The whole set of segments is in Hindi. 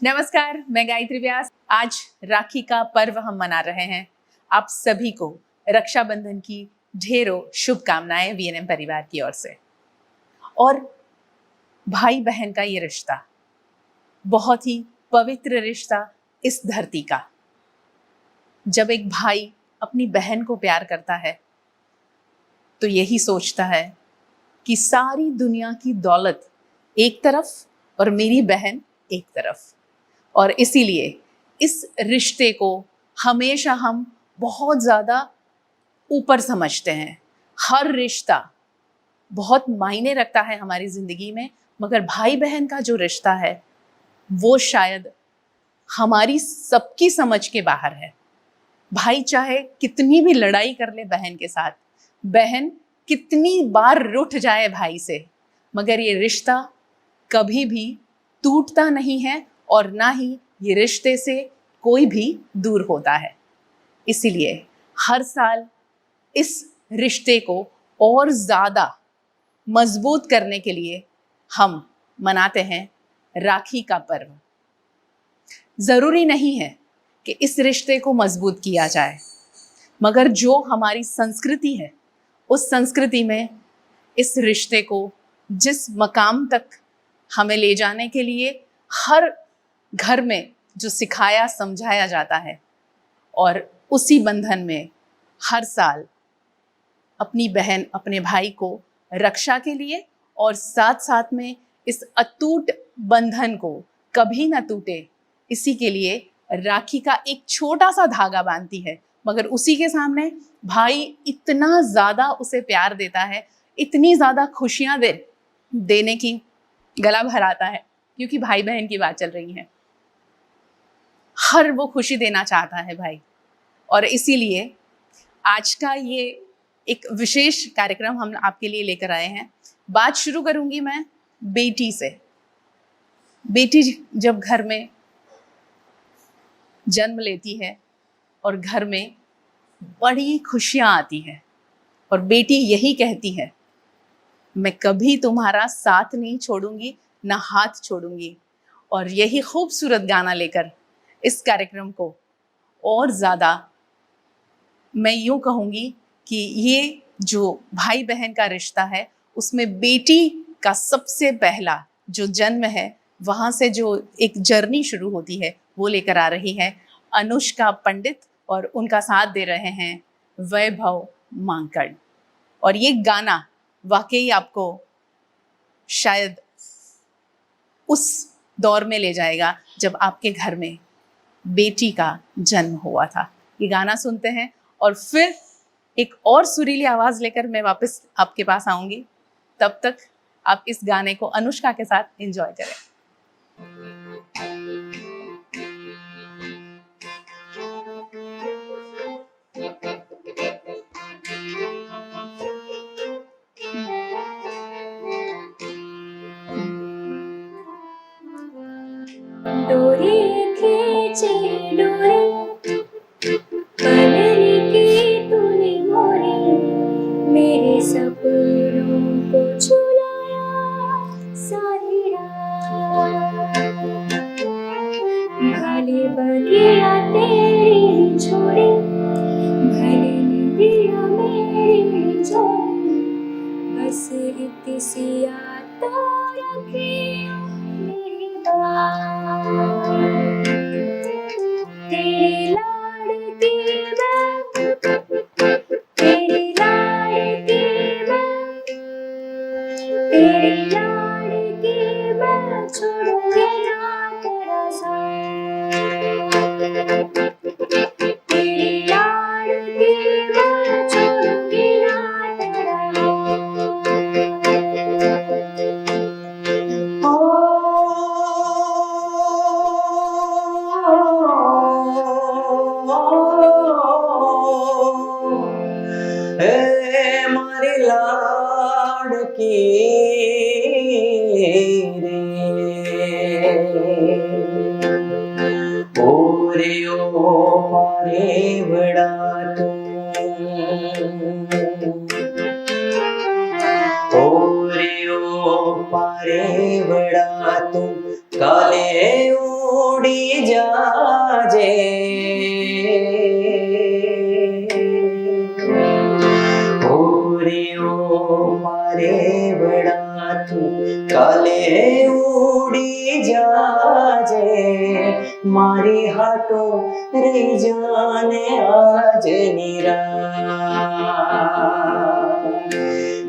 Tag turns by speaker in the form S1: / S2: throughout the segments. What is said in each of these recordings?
S1: नमस्कार, मैं गायत्री व्यास। आज राखी का पर्व हम मना रहे हैं। आप सभी को रक्षाबंधन की ढेरों शुभकामनाएं वीएनएम परिवार की ओर से। और भाई बहन का ये रिश्ता बहुत ही पवित्र रिश्ता इस धरती का। जब एक भाई अपनी बहन को प्यार करता है तो यही सोचता है कि सारी दुनिया की दौलत एक तरफ और मेरी बहन एक तरफ। और इसीलिए इस रिश्ते को हमेशा हम बहुत ज़्यादा ऊपर समझते हैं। हर रिश्ता बहुत मायने रखता है हमारी ज़िंदगी में, मगर भाई बहन का जो रिश्ता है वो शायद हमारी सबकी समझ के बाहर है। भाई चाहे कितनी भी लड़ाई कर ले बहन के साथ, बहन कितनी बार रूठ जाए भाई से, मगर ये रिश्ता कभी भी टूटता नहीं है और ना ही ये रिश्ते से कोई भी दूर होता है। इसीलिए हर साल इस रिश्ते को और ज़्यादा मजबूत करने के लिए हम मनाते हैं राखी का पर्व। ज़रूरी नहीं है कि इस रिश्ते को मजबूत किया जाए, मगर जो हमारी संस्कृति है उस संस्कृति में इस रिश्ते को जिस मकाम तक हमें ले जाने के लिए हर घर में जो सिखाया समझाया जाता है, और उसी बंधन में हर साल अपनी बहन अपने भाई को रक्षा के लिए और साथ साथ में इस अटूट बंधन को कभी ना टूटे इसी के लिए राखी का एक छोटा सा धागा बांधती है। मगर उसी के सामने भाई इतना ज़्यादा उसे प्यार देता है, इतनी ज़्यादा खुशियाँ देने की गला भराता है, क्योंकि भाई बहन की बात चल रही है। हर वो खुशी देना चाहता है भाई। और इसीलिए आज का ये एक विशेष कार्यक्रम हम आपके लिए लेकर आए हैं। बात शुरू करूंगी मैं बेटी से। बेटी जब घर में जन्म लेती है और घर में बड़ी खुशियां आती है, और बेटी यही कहती है, मैं कभी तुम्हारा साथ नहीं छोड़ूंगी, ना हाथ छोड़ूंगी। और यही खूबसूरत गाना लेकर इस कार्यक्रम को और ज़्यादा मैं यूँ कहूँगी कि ये जो भाई बहन का रिश्ता है उसमें बेटी का सबसे पहला जो जन्म है, वहाँ से जो एक जर्नी शुरू होती है, वो लेकर आ रही है अनुष्का पंडित, और उनका साथ दे रहे हैं वैभव मांकड़। और ये गाना वाकई आपको शायद उस दौर में ले जाएगा जब आपके घर में बेटी का जन्म हुआ था। ये गाना सुनते हैं और फिर एक और सुरीली आवाज़ लेकर मैं वापस आपके पास आऊँगी। तब तक आप इस गाने को अनुष्का के साथ एंजॉय करें।
S2: डोरी खींची डोरी बदली की तूने मोरी, मेरे सपनों को झुलाया सारी रात। भले बगिया तेरी छोड़ी, भले निदिया मेरी छोड़ी, बस इतनी सी याद रखियो मेरी बात। तेरी लाडकी मैं, तेरी लाडकी मैं, तेरी लाडकी मैं, छोड़ूंगी ना तेरा साथ। तेरी लाडकी मैं, छोड़ूंगी ना तेरा
S3: मारी लाडकी रे ओरे ओ पारे बड़ा तू, ओरे ओ पारे बड़ा तू, काले उड़ी जाजे ओरे ओ मारे बड़ा तू काले उड़ी जाजे मारी हाटो रे जाने आज निरा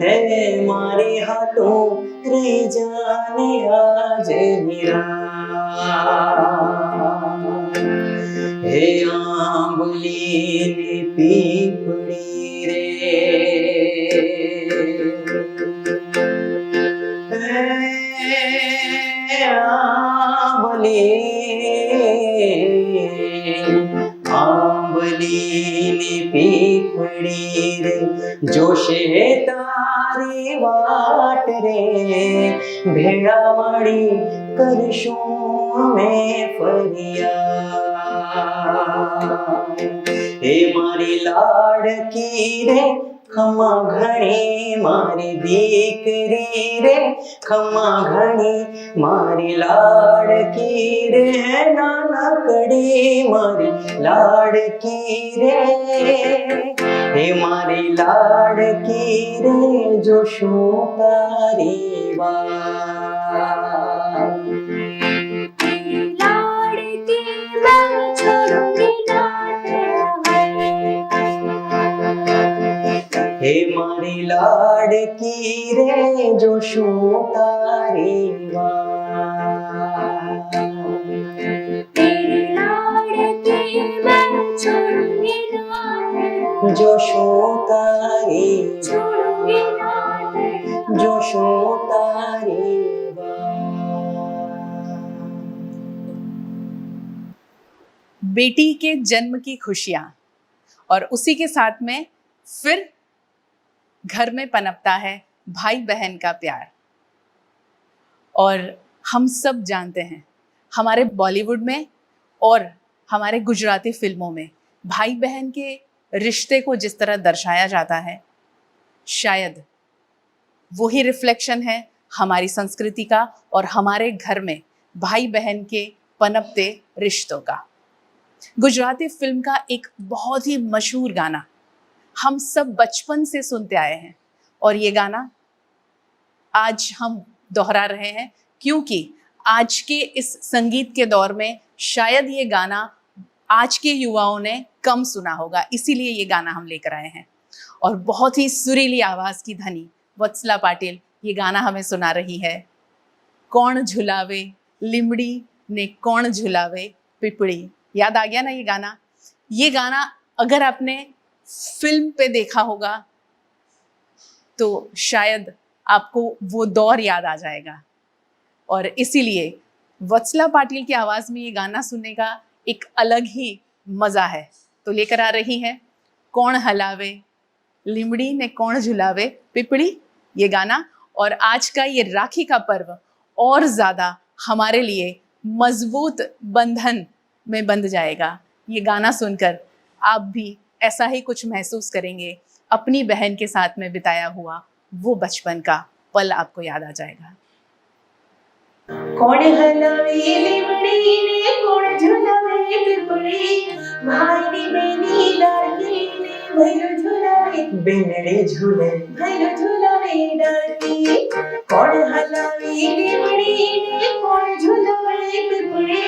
S3: हे मारी हाटो रे जाने आज निरा हे आंबली ने पीपड़ी रे आंबली ने पीपड़ी रे जोशे तारी वाट रे भेड़ावाड़ी करशूं में फरिया हे मारी लाडकी रे खमा घणी मारी दीकरी रे खमा घणी मारी लाडकी रे नानकड़ी मारी लाडकी रे हे मारी लाडकी रे जो शू तारी
S2: लाडकी मैं छोड़ूंगी ना
S3: हे मारी लाडकी रे जो शू तारी
S2: तेरी लाडकी मैं छोड़ूंगी ना
S3: जो शू तारी
S2: छोड़ूंगी ना
S3: जो शू तारी
S1: बेटी के जन्म की खुशियां और उसी के साथ में फिर घर में पनपता है भाई बहन का प्यार। और हम सब जानते हैं हमारे बॉलीवुड में और हमारे गुजराती फिल्मों में भाई बहन के रिश्ते को जिस तरह दर्शाया जाता है, शायद वही रिफ्लेक्शन है हमारी संस्कृति का और हमारे घर में भाई बहन के पनपते रिश्तों का। गुजराती फिल्म का एक बहुत ही मशहूर गाना हम सब बचपन से सुनते आए हैं और ये गाना आज हम दोहरा रहे हैं क्योंकि आज के इस संगीत के दौर में शायद ये गाना आज के युवाओं ने कम सुना होगा, इसीलिए ये गाना हम लेकर आए हैं। और बहुत ही सुरीली आवाज की धनी वत्सला पाटिल ये गाना हमें सुना रही है। कौन झुलावे लिमड़ी ने कौन झुलावे पिपड़ी, याद आ गया ना ये गाना। ये गाना अगर आपने फिल्म पे देखा होगा तो शायद आपको वो दौर याद आ जाएगा और इसीलिए वत्सला पाटिल की आवाज में ये गाना सुनने का एक अलग ही मजा है। तो लेकर आ रही है कौन हलावे लिमड़ी ने कौन झुलावे पिपड़ी ये गाना। और आज का ये राखी का पर्व और ज्यादा हमारे लिए मजबूत बंधन में बंध जाएगा। ये गाना सुनकर आप भी ऐसा ही कुछ महसूस करेंगे, अपनी बहन के साथ में बिताया हुआ वो बचपन का पल आपको याद आ जाएगा।
S4: कौन हलावे लिमड़ी ने कौन झुलावे पिपड़ी भाई नी बेनी लाडकी ने भैलो झुलावे
S3: बिनड़ी झूले
S4: भैलो झुलावे डालकी कौन हलावे लिमड़ी ने कौन झुलावे पिपड़ी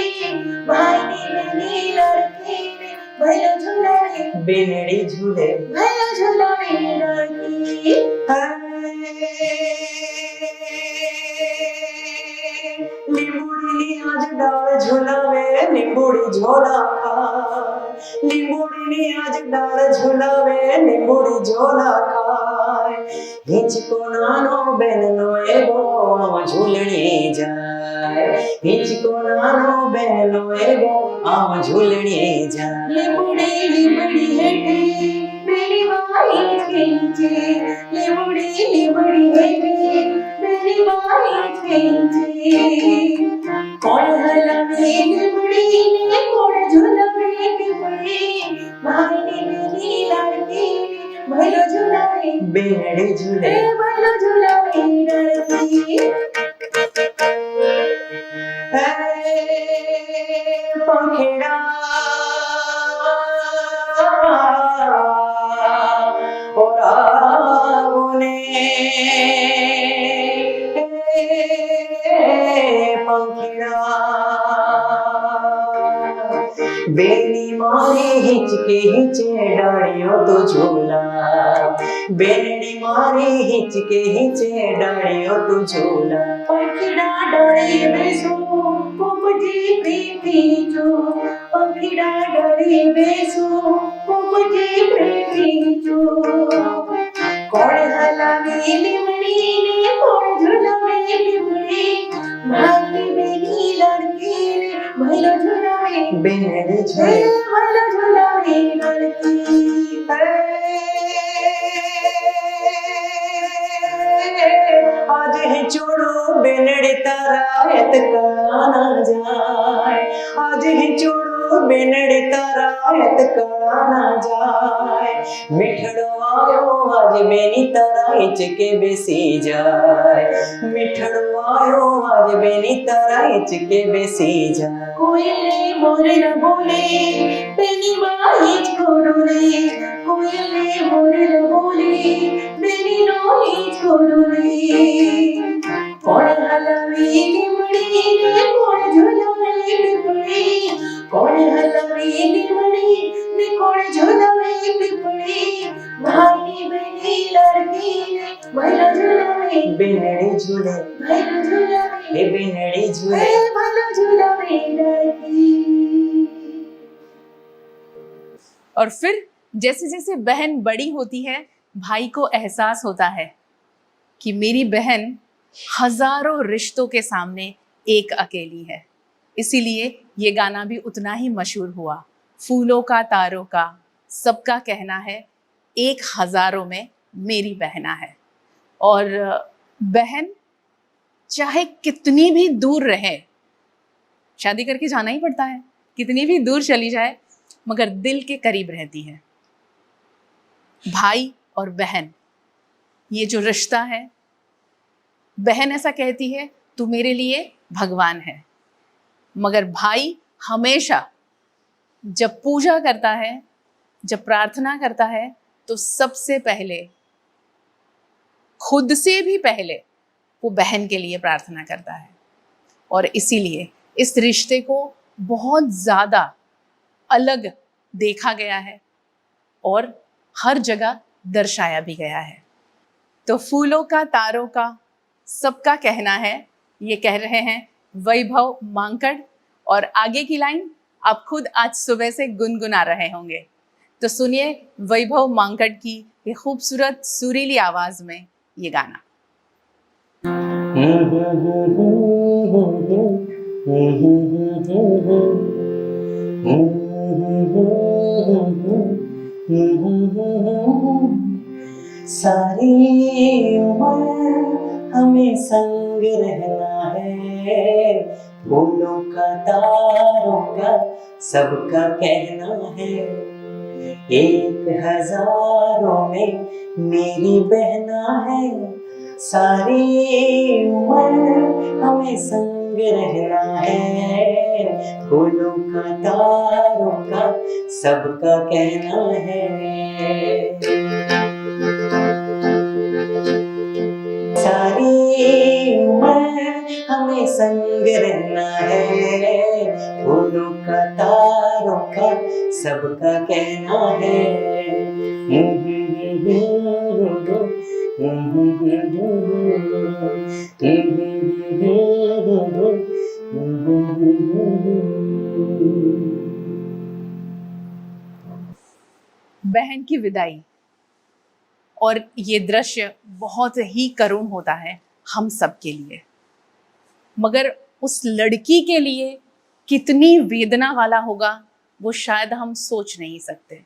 S4: भाई नी बेनी लाडकी ने भैलो झुलावे
S3: बिनड़ी झूले
S4: भैलो झुलावे डालकी
S3: लिंबूड़ी आज डाल झुलावे लिंबूड़ी झोला खाए लिंबूड़ी आज डाल झुलावे लिंबूड़ी झोला खाए हिचको नानो बेनो एगो आम झूलणी जाए हिचको नानो बेनो एगो आम झूलणी जाए
S4: लिंबूड़ी लिंबड़ी हेटे मेरी माई खेचे लिंबड़ी हेटे मेरी माई खेचे कौन हलावे लिंबड़ी ने कौन झुलावे पिपड़ी भाई ने मेरी लाडकी ने भैलो झुलावे
S3: बिनड़ी झूले
S4: भैलो झुलावे डालकी
S3: बेनी मारी हिचके हिचे डाड़ियो तो झूला, बेनी मारी हिचके हिचे डाड़ियो तो झूला।
S4: पंखीड़ा डाली बेसो पोपटी प्रीति जो, पंखीड़ा डाली बेसो पोपटी प्रीति जो। कोण हलावी लिमड़ी ने कोण झुलावे लिमड़ी, भागी बेनी लड़की ने भैलो झुलावे
S3: बेनड़ी झूले
S4: भैलो झुलावे लड़की।
S3: आज ही छोड़ो बेनड़ी तारायत का ना जाए, आज ही छोड़ो बेनड़ी तारायत का ना जाए। मिठड़ो आयो आज बेनी तारा हिचके बेसी जाए, मिठड़ो आयो आज बेनी तारा हिचके बेसी जाए।
S4: कोयले मोरे न बोले बेनी माहिज कोडोले, कोयले मोरे न बोले बेनी रोहिज कोडोले। कोण हलावी लिमड़ी ने कोण झुलावे पिपड़ी, कोण हलावी लिमड़ी ने कोण झुलावे पिपड़ी। भाई बेनी लड़की ने भैलो झुलावे
S3: बेनड़ी झूले
S4: भैलो झुलावे
S3: बेनड़ी झूले
S4: भैलो झुलावे लड़की।
S1: और फिर जैसे जैसे बहन बड़ी होती है, भाई को एहसास होता है कि मेरी बहन हजारों रिश्तों के सामने एक अकेली है। इसीलिए ये गाना भी उतना ही मशहूर हुआ। फूलों का तारों का सबका कहना है, एक हजारों में मेरी बहना है। और बहन चाहे कितनी भी दूर रहे, शादी करके जाना ही पड़ता है, कितनी भी दूर चली जाए मगर दिल के करीब रहती है। भाई और बहन, ये जो रिश्ता है, बहन ऐसा कहती है तू मेरे लिए भगवान है, मगर भाई हमेशा जब पूजा करता है, जब प्रार्थना करता है, तो सबसे पहले, खुद से भी पहले वो बहन के लिए प्रार्थना करता है। और इसीलिए इस रिश्ते को बहुत ज़्यादा अलग देखा गया है और हर जगह दर्शाया भी गया है। तो फूलों का तारों का सबका कहना है, ये कह रहे हैं वैभव मांकड़। और आगे की लाइन आप खुद आज सुबह से गुनगुना रहे होंगे। तो सुनिए वैभव मांकड़ की ये खूबसूरत सुरीली आवाज में ये गाना।
S3: सारी उम्र हमें संग रहना है, फूलों का तारों का सबका कहना है, एक हजारों में मेरी बहना है। सारी उम्र हमें संग रहना है, फूलों का तारों का सबका कहना है। सारी उम्र हमें संग रहना है, फूलों का तारों का सबका कहना है।
S1: बहन की विदाई, और ये दृश्य बहुत ही करुण होता है हम सब के लिए, मगर उस लड़की के लिए कितनी वेदना वाला होगा वो शायद हम सोच नहीं सकते।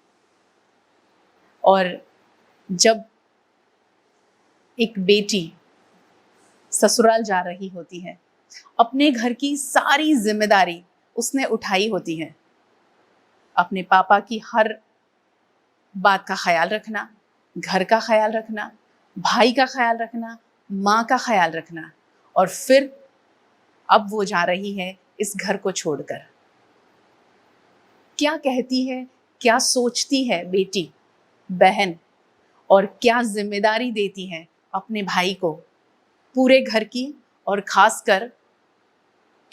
S1: और जब एक बेटी ससुराल जा रही होती है, अपने घर की सारी जिम्मेदारी उसने उठाई होती है, अपने पापा की हर बात का ख्याल रखना, घर का ख्याल रखना, भाई का ख्याल रखना, माँ का ख्याल रखना, और फिर अब वो जा रही है इस घर को छोड़कर। क्या कहती है, क्या सोचती है बेटी, बहन, और क्या जिम्मेदारी देती है अपने भाई को, पूरे घर की, और खासकर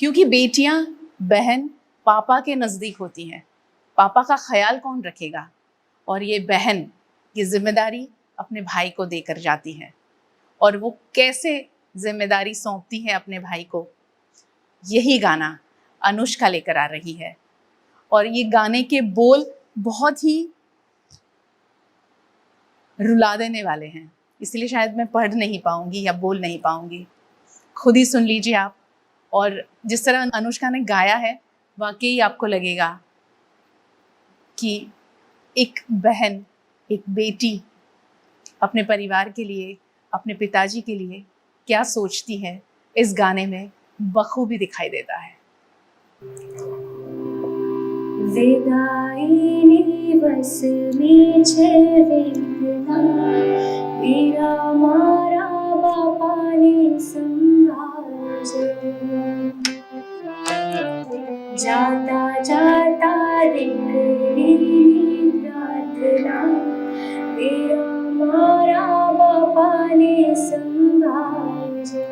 S1: क्योंकि बेटियां बहन पापा के नज़दीक होती हैं, पापा का ख्याल कौन रखेगा। और ये बहन ये जिम्मेदारी अपने भाई को देकर जाती है और वो कैसे जिम्मेदारी सौंपती है अपने भाई को, यही गाना अनुष्का लेकर आ रही है। और ये गाने के बोल बहुत ही रुला देने वाले हैं, इसलिए शायद मैं पढ़ नहीं पाऊंगी या बोल नहीं पाऊंगी, खुद ही सुन लीजिए आप। और जिस तरह अनुष्का ने गाया है वाकई आपको लगेगा कि एक बहन, एक बेटी अपने परिवार के लिए, अपने पिताजी के लिए क्या सोचती है, इस गाने में बखूबी दिखाई देता है।
S2: विदाईनी बस में छे वेदना, मेरा मारा बापा ने संभाळजे। जाता जाता दीकरीनी प्रार्थना, मेरा मारा बापा ने संभाळजे।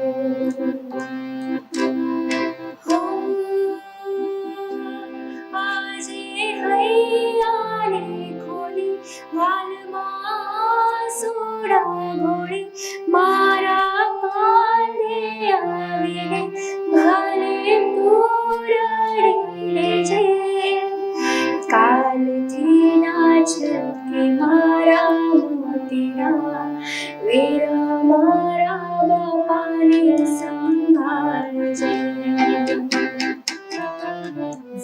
S2: मारा कांदे आवीने भले तोरडी जे। कालथी नाच के मारा मोतीरा, वीरा मारा बापाने संभाळजे।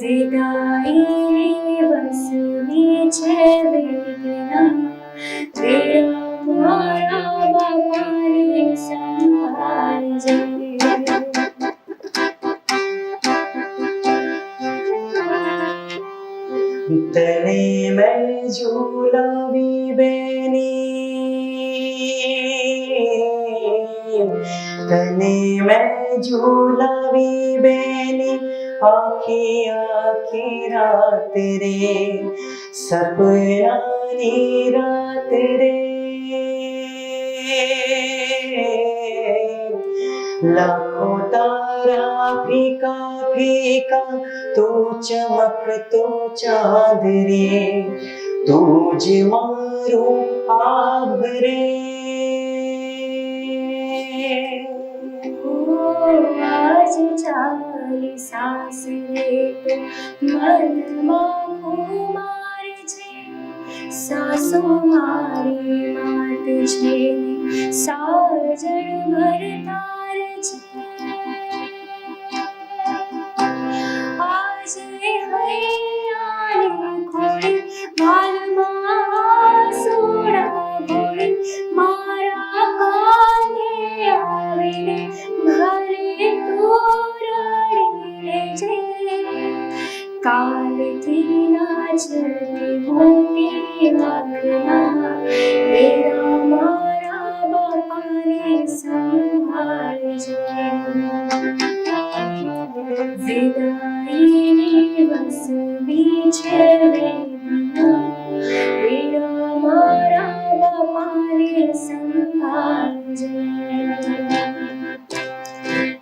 S2: विदाईनी बसनी छे वेदना, वीरा मारा बापाने संभाळजे।
S3: तने मैं झूलावी बेनी, तने मैं झूलावी बेनी, आखी आखी रात रे, सपना नी रात रे। लाखों तारा फीका फीका, तू चमक तो चांद रे, तुझ मारू आभ रे।
S2: आज चाली सांस रे तो मन में खुमार छे। सासो मारी मात छे ने साजन भरतार छे। आज हैयाने खोड़ी मालमा सोड़ा घोड़ी, मारा कांदे आवीने भले तोरडी जे। कालथी नाचती मोती वाकना, मेरा मारा बापाने संभाळजे। विदाईनी बसनी छे वेदना, मेरा मारा बापाने संभाळजे।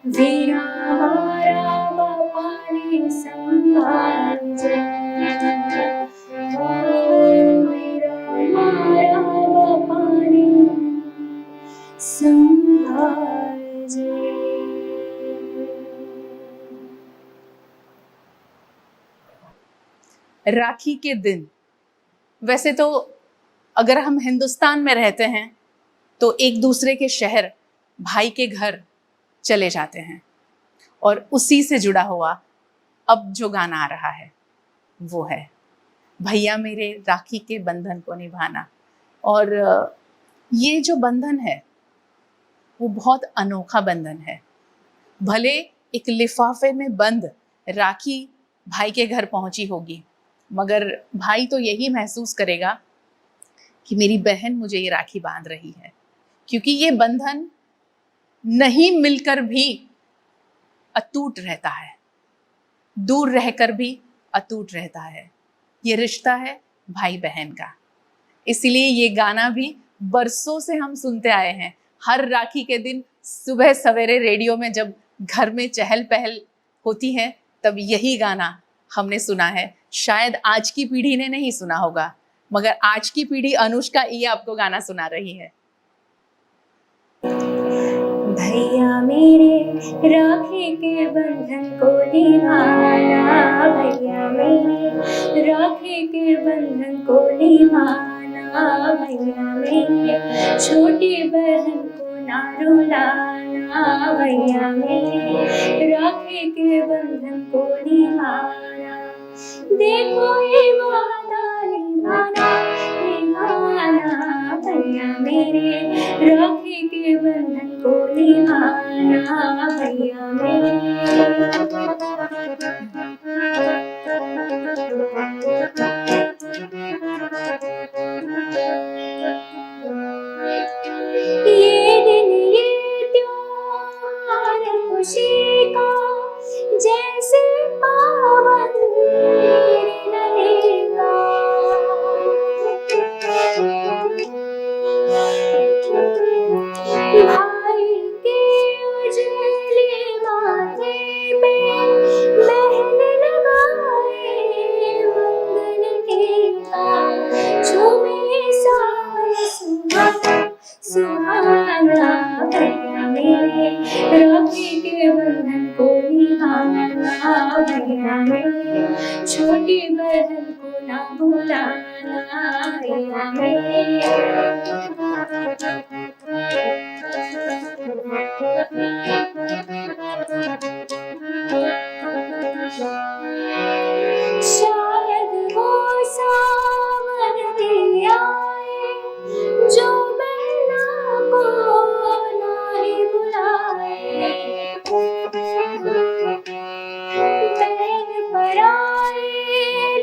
S2: वीरा मारा बापाने संभाळजे। वीरा मारा बापाने संभाळजे।
S1: राखी के दिन, वैसे तो अगर हम हिंदुस्तान में रहते हैं तो एक दूसरे के शहर भाई के घर चले जाते हैं, और उसी से जुड़ा हुआ अब जो गाना आ रहा है वो है भैया मेरे राखी के बंधन को निभाना। और ये जो बंधन है वो बहुत अनोखा बंधन है। भले एक लिफाफे में बंद राखी भाई के घर पहुंची होगी, मगर भाई तो यही महसूस करेगा कि मेरी बहन मुझे ये राखी बांध रही है, क्योंकि ये बंधन नहीं मिलकर भी अटूट रहता है, दूर रहकर भी अटूट रहता है। ये रिश्ता है भाई बहन का। इसीलिए ये गाना भी बरसों से हम सुनते आए हैं। हर राखी के दिन सुबह सवेरे रेडियो में जब घर में चहल पहल होती है तब यही गाना हमने सुना है शायद आज की पीढ़ी ने नहीं सुना होगा, मगर आज की पीढ़ी अनुष्का ये आपको गाना सुना रही है।
S2: भैया मेरे राखी के बंधन को निभाना, भैया मेरे राखी के बंधन को निभाना, भैया मेरे छोटी बहन को ना रुलाना, भैया मेरे राखी के बंधन को निभाना। देखो ये वादा निभाना निभाना, भैया मेरे राखी के बंधन को निभाना, भैया ये दिन ये त्योहार खुशी का जैसे पावन लगेगा। भाई के उजले माथे पे बहन लगाए मंगल टीका, झूमे साए सुहाना, भैया मेरे राखी के बंधन को निभाना, भैया मेरे छोटी बहन को ना भुलाना, भैया शायद वो सावन भी आए जो बहना को नहीं बुलाए। बहन पराए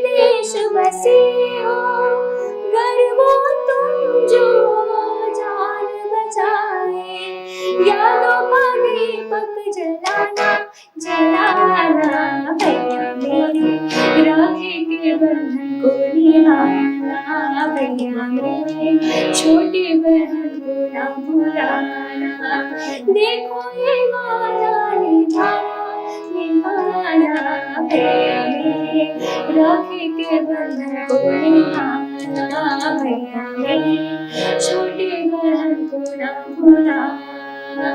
S2: देश बसी हो, घर वो तुम जो जान बचाए। यादों का दीपक जलाना जलाना, भैया मेरे राखी के बंधन को निभाना, भैया मेरे छोटी बहन को ना भुलाना। देखो ये वादा निभाना निभाना, भैया मेरे राखी के बंधन को निभाना, भैया मेरे छोटी बहन को ना भुलाना।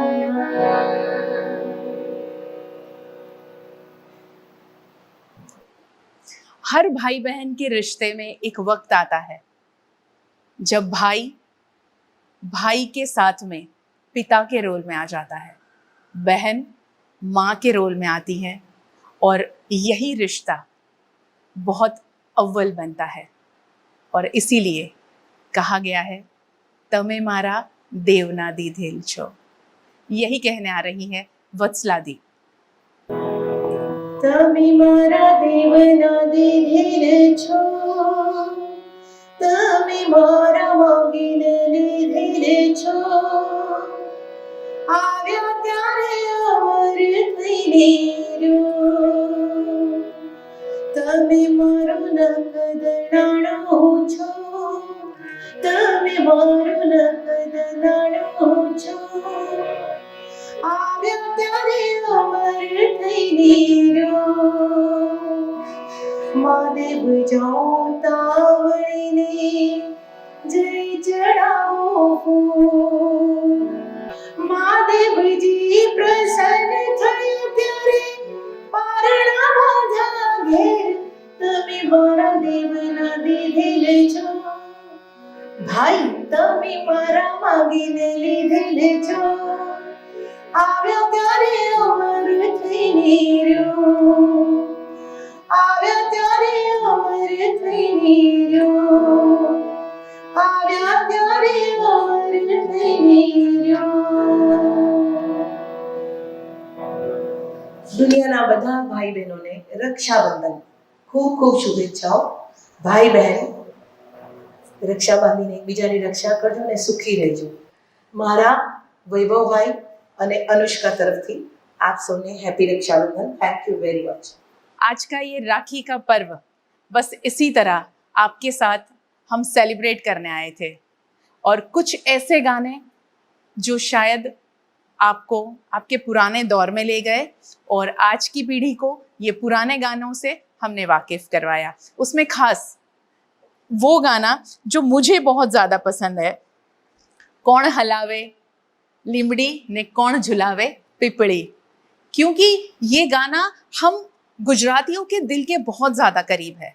S1: हर भाई बहन के रिश्ते में एक वक्त आता है जब भाई के साथ में पिता के रोल में आ जाता है, बहन माँ के रोल में आती है, और यही रिश्ता बहुत अव्वल बनता है। और इसीलिए कहा गया है, तमे मारा देवना दीधेल छो। यही कहने आ रही है वत्सला दी।
S4: તમે મારા દેવના દીધેલ છો, તમે મારા માંગીને લીધેલ છો, આવ્યા ત્યારે અમર થઈને રહ્યો, તમે મારું નખદણાણો છો, તમે મારું નખદણાણો છો, આવ્યા ત્યારે અમર થઈને રહ્યો, મહાદેવ જાઉં તાવળીને જય ચડાવો ફૂલ, મહાદેવજી પ્રસન્ન થયા ત્યારે પારણા બાંધા ઘેર, તમે મારા દેવના દીધેલ છો, ભાઈ તમે મારા માગીને લીધેલ છો, આવ્યા ત્યારે અમર થઈને રહ્યો, આવ્યા ત્યારે અમર થઈને રહ્યો, આવ્યા ત્યારે અમર થઈને રહ્યો। દુનિયાના બધા ભાઈ બહેનોને રક્ષાબંધન ખૂબ ખૂબ શુભેચ્છાઓ। ભાઈ બહેન રક્ષા બાંધીને એકબીજાની રક્ષા કરજો અને સુખી રહેજો। મારા વૈભવભાઈ અને अनुष्का तरफથી आप सबने happy Raksha Bandhan. Thank you very much.
S1: आज का ये राखी का पर्व बस इसी तरह आपके साथ हम सेलिब्रेट करने आए थे, और कुछ ऐसे गाने जो शायद आपको आपके पुराने दौर में ले गए और आज की पीढ़ी को ये पुराने गानों से हमने वाकिफ करवाया। उसमें खास वो गाना जो मुझे बहुत ज़्यादा पसंद है, कौन हलावे लीमड़ी ने कौन झुलावे पिपड़ी, क्योंकि ये गाना हम गुजरातियों के दिल के बहुत ज़्यादा करीब है।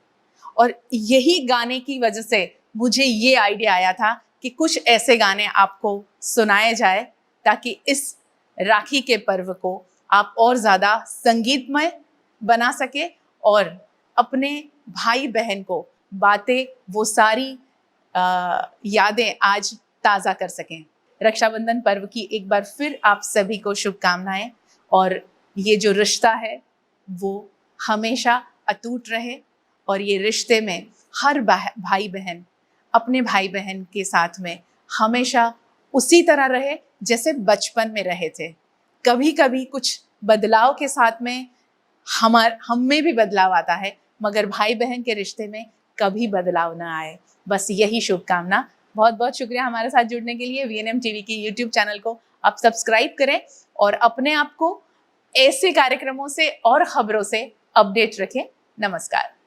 S1: और यही गाने की वजह से मुझे ये आइडिया आया था कि कुछ ऐसे गाने आपको सुनाए जाए ताकि इस राखी के पर्व को आप और ज़्यादा संगीतमय बना सके और अपने भाई बहन को बातें वो सारी यादें आज ताज़ा कर सकें। रक्षाबंधन पर्व की एक बार फिर आप सभी को शुभकामनाएं, और ये जो रिश्ता है वो हमेशा अटूट रहे और ये रिश्ते में हर भाई बहन अपने भाई बहन के साथ में हमेशा उसी तरह रहे जैसे बचपन में रहे थे। कभी कभी कुछ बदलाव के साथ में हम में भी बदलाव आता है, मगर भाई बहन के रिश्ते में कभी बदलाव ना आए। बस यही शुभकामना। बहुत बहुत शुक्रिया हमारे साथ जुड़ने के लिए। VNM TV की YouTube चैनल को आप सब्सक्राइब करें और अपने आप को ऐसे कार्यक्रमों से और खबरों से अपडेट रखें। नमस्कार।